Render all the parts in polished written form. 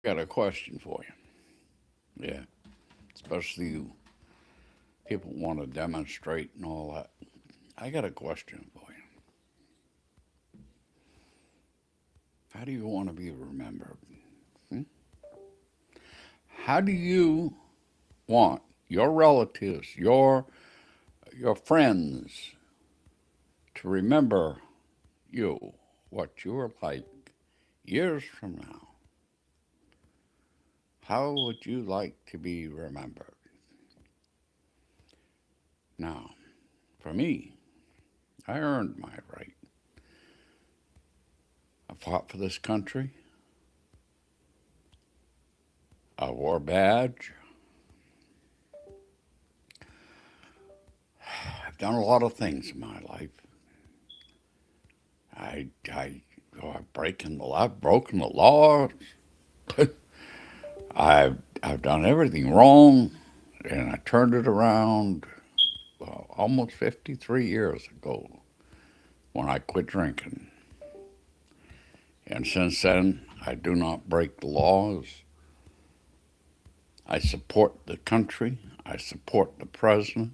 got a question for you. Yeah, especially you people want to demonstrate and all that. I got a question for you. How do you want to be remembered? Hmm? How do you want your relatives, your friends to remember you, what you were like years from now? How would you like to be remembered? Now, for me, I earned my right. I fought for this country. I wore a badge. I've done a lot of things in my life. I've broken the law. I've done everything wrong, and I turned it around almost 53 years ago when I quit drinking. And since then, I do not break the laws. I support the country. I support the president.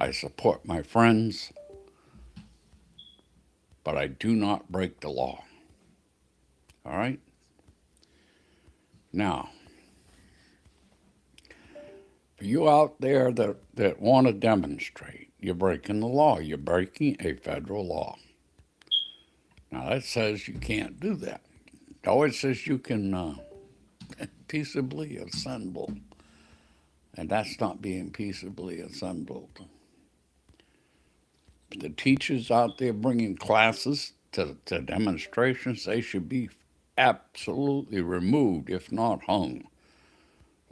I support my friends, but I do not break the law. All right? Now, for you out there that want to demonstrate, you're breaking the law. You're breaking a federal law. Now, that says you can't do that. Oh, it says you can peaceably assemble, and that's not being peaceably assembled. The teachers out there bringing classes to demonstrations, they should be absolutely removed, if not hung.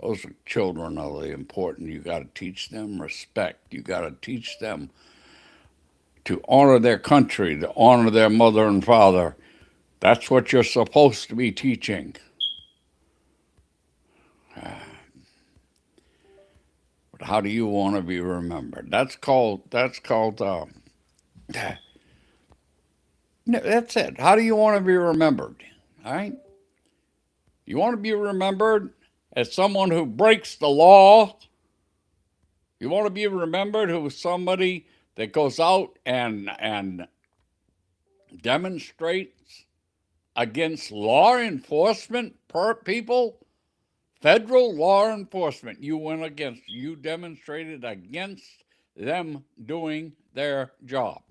Those are children are the important. You got to teach them respect. You got to teach them to honor their country, to honor their mother and father. That's what you're supposed to be teaching. But how do you want to be remembered? That's it. How do you want to be remembered? All right. You want to be remembered as someone who breaks the law. You want to be remembered who is somebody that goes out and demonstrates against law enforcement people, federal law enforcement. You demonstrated against them doing their jobs.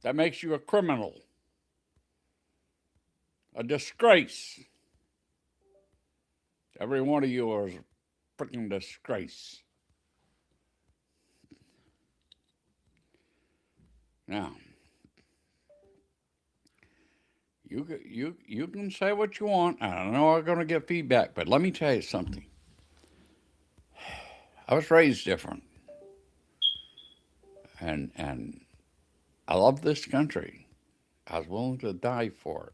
That makes you a criminal, a disgrace. Every one of you is a freaking disgrace. Now, you can say what you want. I know I'm going to get feedback, but let me tell you something. I was raised different, and I love this country. I was willing to die for it.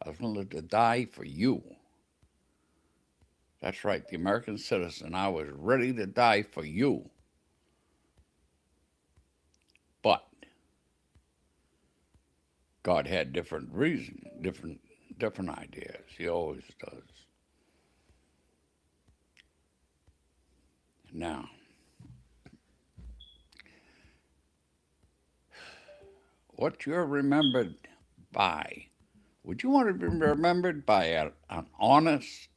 I was willing to die for you. That's right, the American citizen. I was ready to die for you. But God had different reasons, different ideas. He always does. Now, what you're remembered by, would you want to be remembered by an honest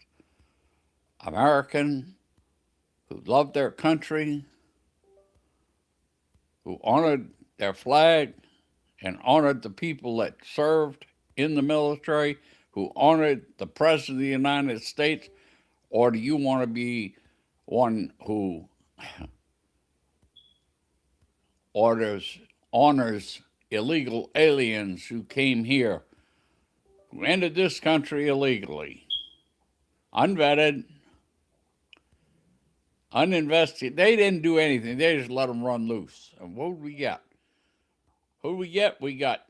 American who loved their country, who honored their flag and honored the people that served in the military, who honored the President of the United States? Or do you want to be one who orders, honors illegal aliens who came here, who entered this country illegally, unvetted, uninvested? They didn't do anything. They just let them run loose. And what did we get? Who do we get? We got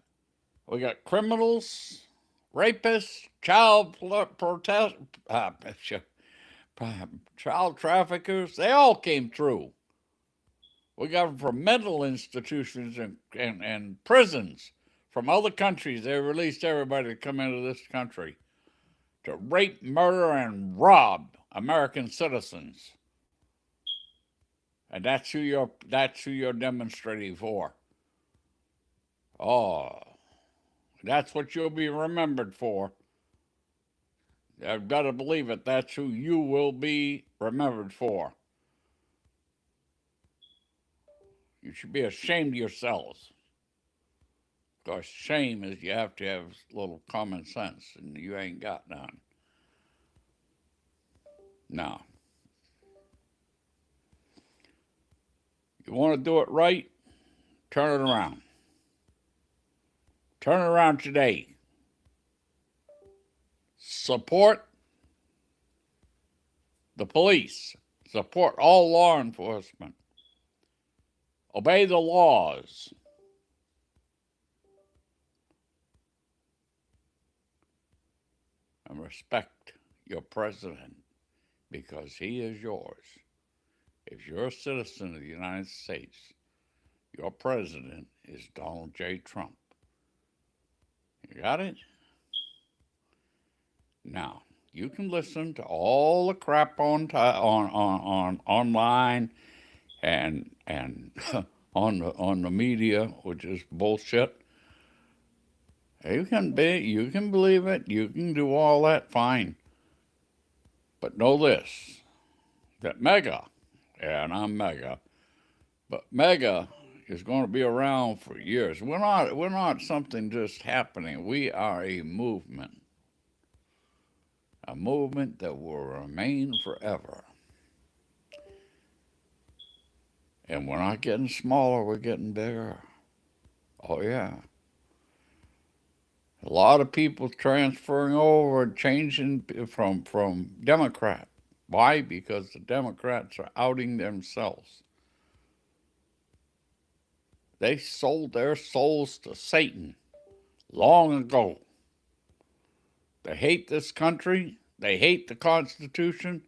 criminals, rapists, child traffickers. They all came through. We got them from mental institutions and prisons from other countries. They released everybody to come into this country. to rape, murder, and rob American citizens. And that's who you're demonstrating for. Oh, that's what you'll be remembered for. I've got to believe it. That's who you will be remembered for. You should be ashamed of yourselves. Of course, shame is you have to have a little common sense, and you ain't got none. No. You want to do it right? Turn it around. Turn it around today. Support the police. Support all law enforcement. Obey the laws. And respect your president because he is yours. If you're a citizen of the United States, your president is Donald J. Trump. You got it? Now, you can listen to all the crap on online and on the media, which is bullshit. You can believe it, you can do all that, fine. But know this, that MAGA, and I'm MAGA, but MAGA is going to be around for years. We're not something just happening. We are a movement that will remain forever. And we're not getting smaller, we're getting bigger. Oh, yeah. A lot of people transferring over, changing from Democrat. Why? Because the Democrats are outing themselves. They sold their souls to Satan long ago. They hate this country. They hate the Constitution.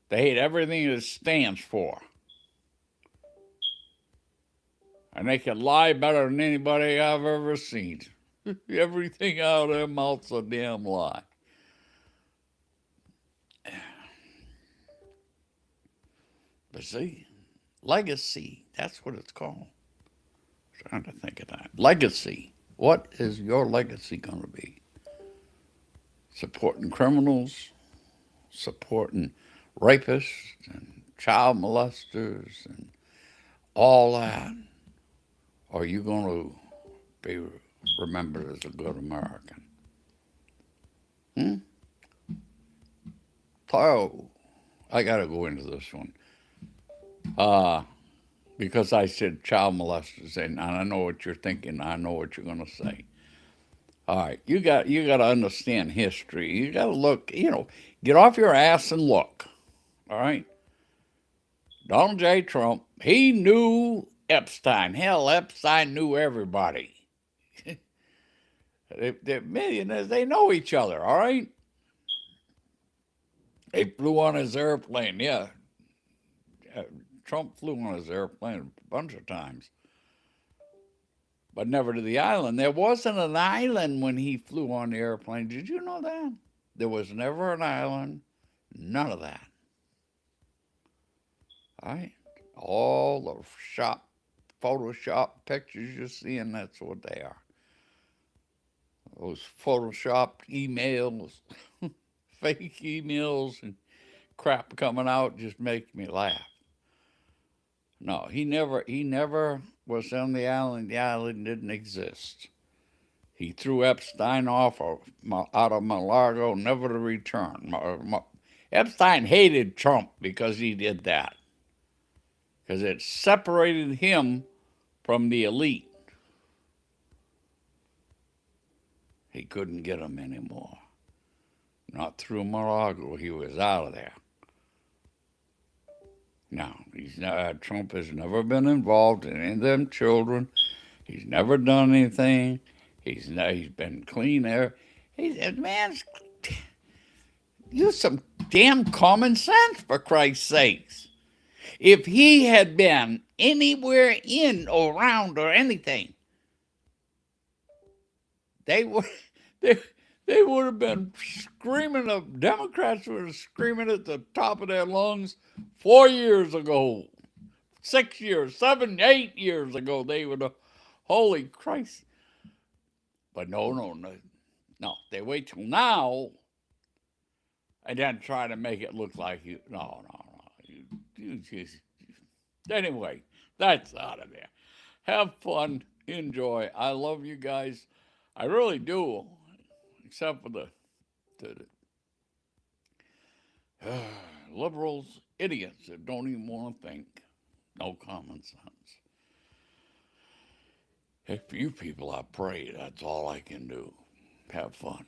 They hate everything it stands for. And they can lie better than anybody I've ever seen. Everything out of their mouth's a damn lie. But see, legacy, that's what it's called. I'm trying to think of that. Legacy. What is your legacy going to be? Supporting criminals, supporting rapists and child molesters and all that? Or are you going to be remembered as a good American? Oh, I got to go into this one. Because I said child molesters, and I know what you're thinking. I know what you're going to say. All right, you got to understand history. You got to look. Get off your ass and look. All right. Donald J. Trump, he knew Epstein. Hell, Epstein knew everybody. They're millionaires. They know each other. All right. They flew on his airplane. Yeah. Trump flew on his airplane a bunch of times, but never to the island. There wasn't an island when he flew on the airplane. Did you know that? There was never an island. None of that. All right? All the Photoshop pictures you're seeing, that's what they are. Those Photoshopped emails, fake emails, and crap coming out just makes me laugh. No, he never was on the island. The island didn't exist. He threw Epstein off out of Mar-a-Lago, never to return. Epstein hated Trump because he did that. Because it separated him from the elite. He couldn't get him anymore. Not through Mar-a-Lago. He was out of there. No, Trump has never been involved in any of them children. He's never done anything. He's been clean there. Man's use some damn common sense, for Christ's sakes. If he had been anywhere in or around or anything, they They would have been screaming, the Democrats were screaming at the top of their lungs 4 years ago, 6 years, 7, 8 years ago. They would have, holy Christ. But no, no, no. No, they wait till now and then try to make it look like you. No, no, no. You just. Anyway, that's out of there. Have fun. Enjoy. I love you guys. I really do. Except for the liberals, idiots that don't even want to think. No common sense. Hey, for you people, I pray. That's all I can do. Have fun.